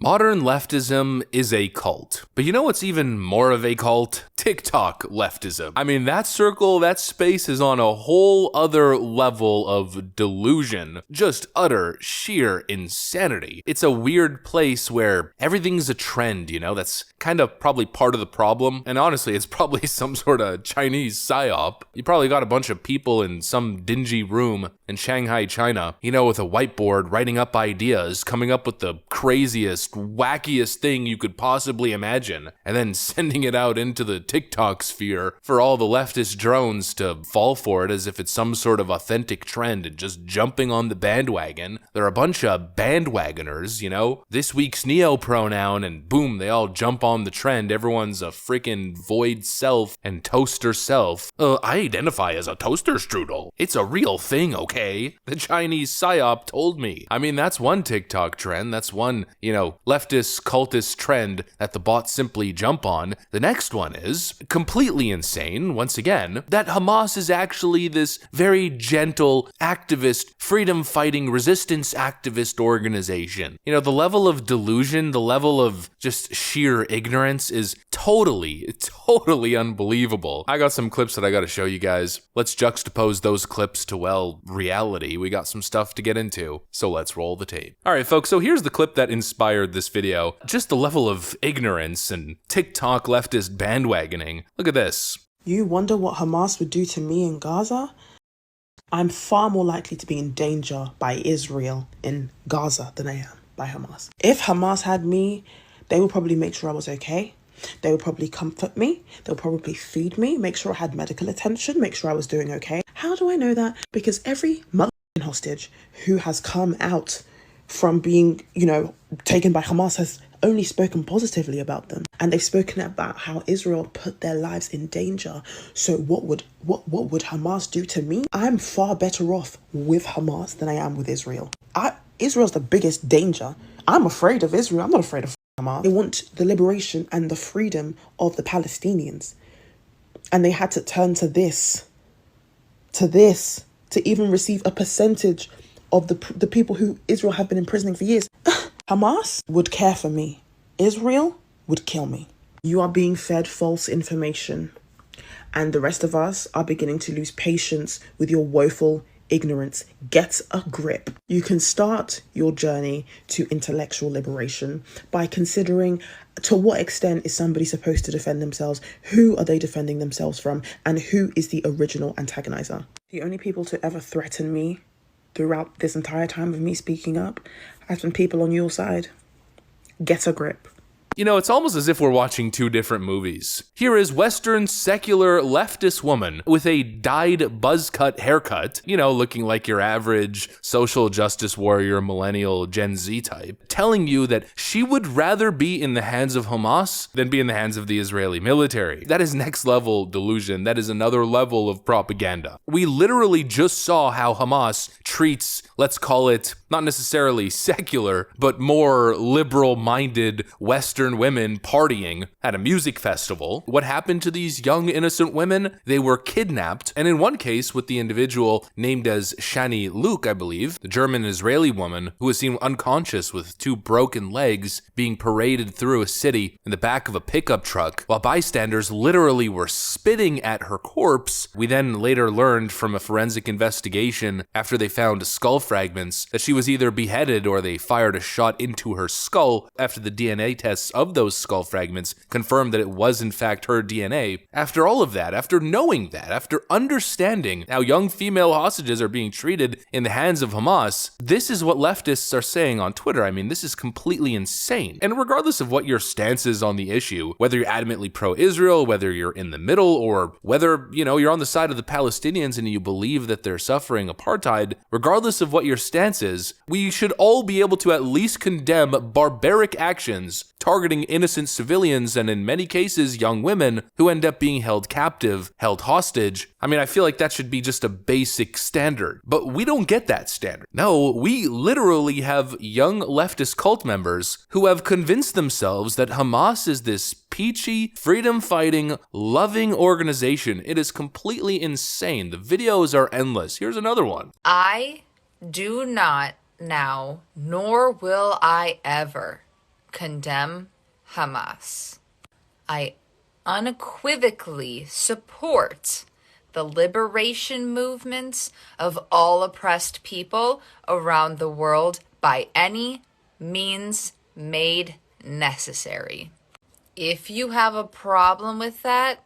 Modern leftism is a cult. But you know what's even more of a cult? TikTok leftism. I mean, that circle, that space is on a whole other level of delusion. Just utter, sheer insanity. It's a weird place where everything's a trend, you know? That's kind of probably part of the problem. And honestly, it's probably some sort of Chinese psyop. You probably got a bunch of people in some dingy room in Shanghai, China, you know, with a whiteboard writing up ideas, coming up with the craziest, wackiest thing you could possibly imagine, and then sending it out into the TikTok sphere for all the leftist drones to fall for it as if it's some sort of authentic trend and just jumping on the bandwagon. They're a bunch of bandwagoners, you know? This week's neo pronoun, and boom, they all jump on the trend. Everyone's a freaking void self and toaster self. I identify as a toaster strudel. It's a real thing, okay? The Chinese psyop told me. I mean, that's one TikTok trend. That's one, you know, leftist cultist trend that the bots simply jump on. The next one is completely insane, once again, that Hamas is actually this very gentle activist, freedom fighting, resistance activist organization. You know, the level of delusion, the level of just sheer ignorance is totally unbelievable. I got some clips that I gotta show you guys. Let's juxtapose those clips to, well, reality. We got some stuff to get into, so let's roll the tape. All right, folks, so here's the clip that inspired this video. Just the level of ignorance and TikTok leftist bandwagoning. Look at this. You wonder what Hamas would do to me in Gaza? I'm far more likely to be in danger by Israel in Gaza than I am by Hamas. If Hamas had me, they would probably make sure I was okay. They would probably comfort me. They'll probably feed me, make sure I had medical attention, make sure I was doing okay. How do I know that? Because every mother hostage who has come out from being, you know, taken by Hamas has only spoken positively about them. And they've spoken about how Israel put their lives in danger. So what would Hamas do to me? I'm far better off with Hamas than I am with Israel. Israel's the biggest danger. I'm afraid of Israel. I'm not afraid of Hamas. They want the liberation and the freedom of the Palestinians. And they had to turn to this, to even receive a percentage of the people who Israel have been imprisoning for years. Hamas would care for me. Israel would kill me. You are being fed false information. And the rest of us are beginning to lose patience with your woeful ignorance. Get a grip. You can start your journey to intellectual liberation by considering to what extent is somebody supposed to defend themselves, who are they defending themselves from, and who is the original antagonizer. The only people to ever threaten me throughout this entire time of me speaking up has been people on your side. Get a grip. You know, it's almost as if we're watching two different movies. Here is Western secular leftist woman with a dyed buzz cut haircut, you know, looking like your average social justice warrior millennial Gen Z type, telling you that she would rather be in the hands of Hamas than be in the hands of the Israeli military. That is next level delusion. That is another level of propaganda. We literally just saw how Hamas treats, let's call it, not necessarily secular, but more liberal-minded Western women partying at a music festival. What happened to these young innocent women? They were kidnapped, and in one case with the individual named as Shani Luke, I believe, the German-Israeli woman who was seen unconscious with two broken legs being paraded through a city in the back of a pickup truck while bystanders literally were spitting at her corpse. We then later learned from a forensic investigation after they found skull fragments that she was either beheaded or they fired a shot into her skull. After the DNA tests of those skull fragments confirmed that it was in fact her DNA. After all of that, after knowing that, after understanding how young female hostages are being treated in the hands of Hamas, this is what leftists are saying on Twitter. I mean, this is completely insane. And regardless of what your stance is on the issue, whether you're adamantly pro-Israel, whether you're in the middle, or whether, you know, you're on the side of the Palestinians and you believe that they're suffering apartheid, regardless of what your stance is, we should all be able to at least condemn barbaric actions targeting innocent civilians and in many cases young women who end up being held captive, held hostage. I mean, I feel like that should be just a basic standard, but we don't get that standard. No, we literally have young leftist cult members who have convinced themselves that Hamas is this peachy, freedom-fighting, loving organization. It is completely insane. The videos are endless. Here's another one. I do not now, nor will I ever, condemn Hamas. I unequivocally support the liberation movements of all oppressed people around the world by any means made necessary. If you have a problem with that,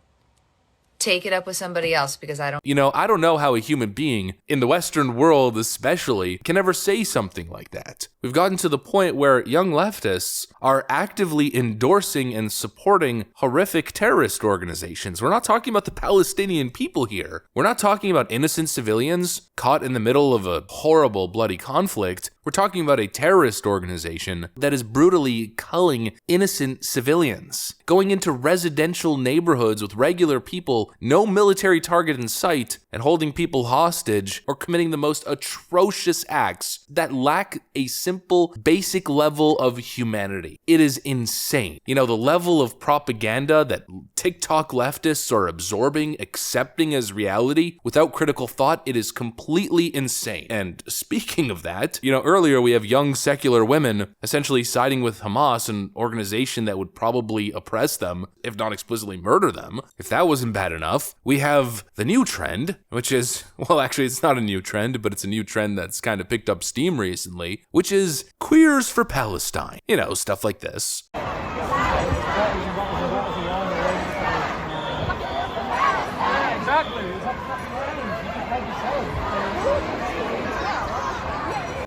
take it up with somebody else, because I don't. I don't know how a human being, in the Western world especially, can ever say something like that. We've gotten to the point where young leftists are actively endorsing and supporting horrific terrorist organizations. We're not talking about the Palestinian people here. We're not talking about innocent civilians caught in the middle of a horrible, bloody conflict. We're talking about a terrorist organization that is brutally culling innocent civilians, going into residential neighborhoods with regular people, no military target in sight, and holding people hostage or committing the most atrocious acts that lack a simple, basic level of humanity. It is insane. The level of propaganda that TikTok leftists are absorbing, accepting as reality without critical thought, it is completely insane. And speaking of that, earlier we have young secular women essentially siding with Hamas, an organization that would probably oppress them, if not explicitly murder them. If that wasn't bad enough, we have the new trend, which is, well, actually it's not a new trend, but it's a new trend that's kind of picked up steam recently, which is queers for Palestine. Stuff like this.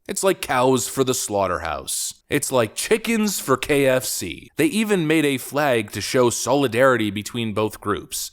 It's like cows for the slaughterhouse. It's like chickens for KFC. They even made a flag to show solidarity between both groups.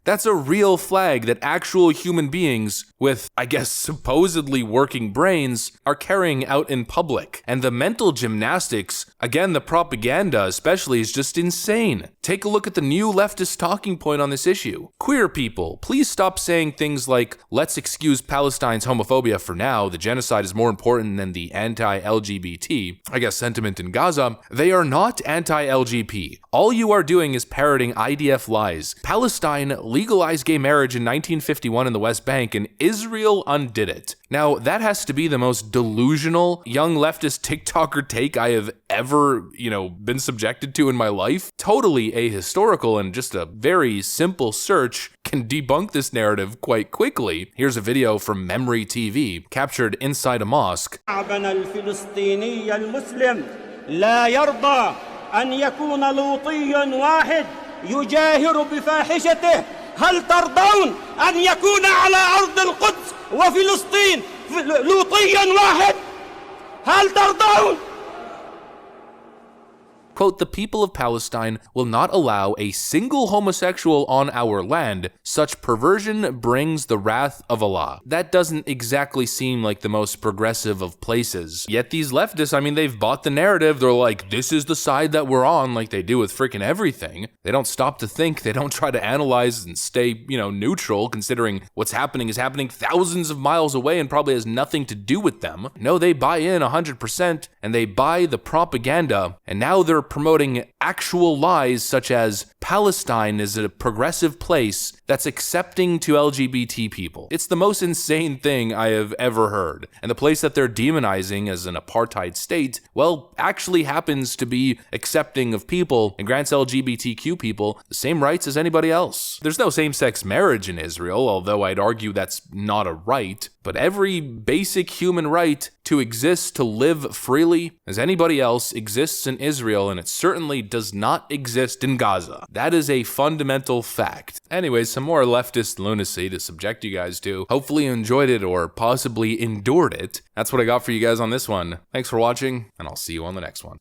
That's a real flag that actual human beings with, I guess, supposedly working brains are carrying out in public. And the mental gymnastics, again, the propaganda especially, is just insane. Take a look at the new leftist talking point on this issue. Queer people, please stop saying things like, let's excuse Palestine's homophobia for now, the genocide is more important than the anti-LGBT, I guess, sentiment in Gaza. They are not anti-LGBT. All you are doing is parroting IDF lies. Palestine legalized gay marriage in 1951 in the West Bank, and Israel undid it. Now, that has to be the most delusional young leftist TikToker take I have ever, been subjected to in my life. Totally ahistorical, and just a very simple search can debunk this narrative quite quickly. Here's a video from Memory TV, captured inside a mosque. يجاهر بفاحشته هل ترضون أن يكون على أرض القدس وفلسطين لوطيا واحد هل ترضون Quote, the people of Palestine will not allow a single homosexual on our land. Such perversion brings the wrath of Allah. That doesn't exactly seem like the most progressive of places. Yet these leftists, they've bought the narrative. They're like, this is the side that we're on, like they do with freaking everything. They don't stop to think. They don't try to analyze and stay, neutral, considering what's happening is happening thousands of miles away and probably has nothing to do with them. No, they buy in 100%, and they buy the propaganda, and now they're promoting actual lies such as Palestine is a progressive place that's accepting to LGBT people. It's the most insane thing I have ever heard. And the place that they're demonizing as an apartheid state, well, actually happens to be accepting of people and grants LGBTQ people the same rights as anybody else. There's no same-sex marriage in Israel, although I'd argue that's not a right. But every basic human right to exist, to live freely as anybody else exists in Israel, and it certainly does not exist in Gaza. That is a fundamental fact. Anyways, some more leftist lunacy to subject you guys to. Hopefully you enjoyed it or possibly endured it. That's what I got for you guys on this one. Thanks for watching, and I'll see you on the next one.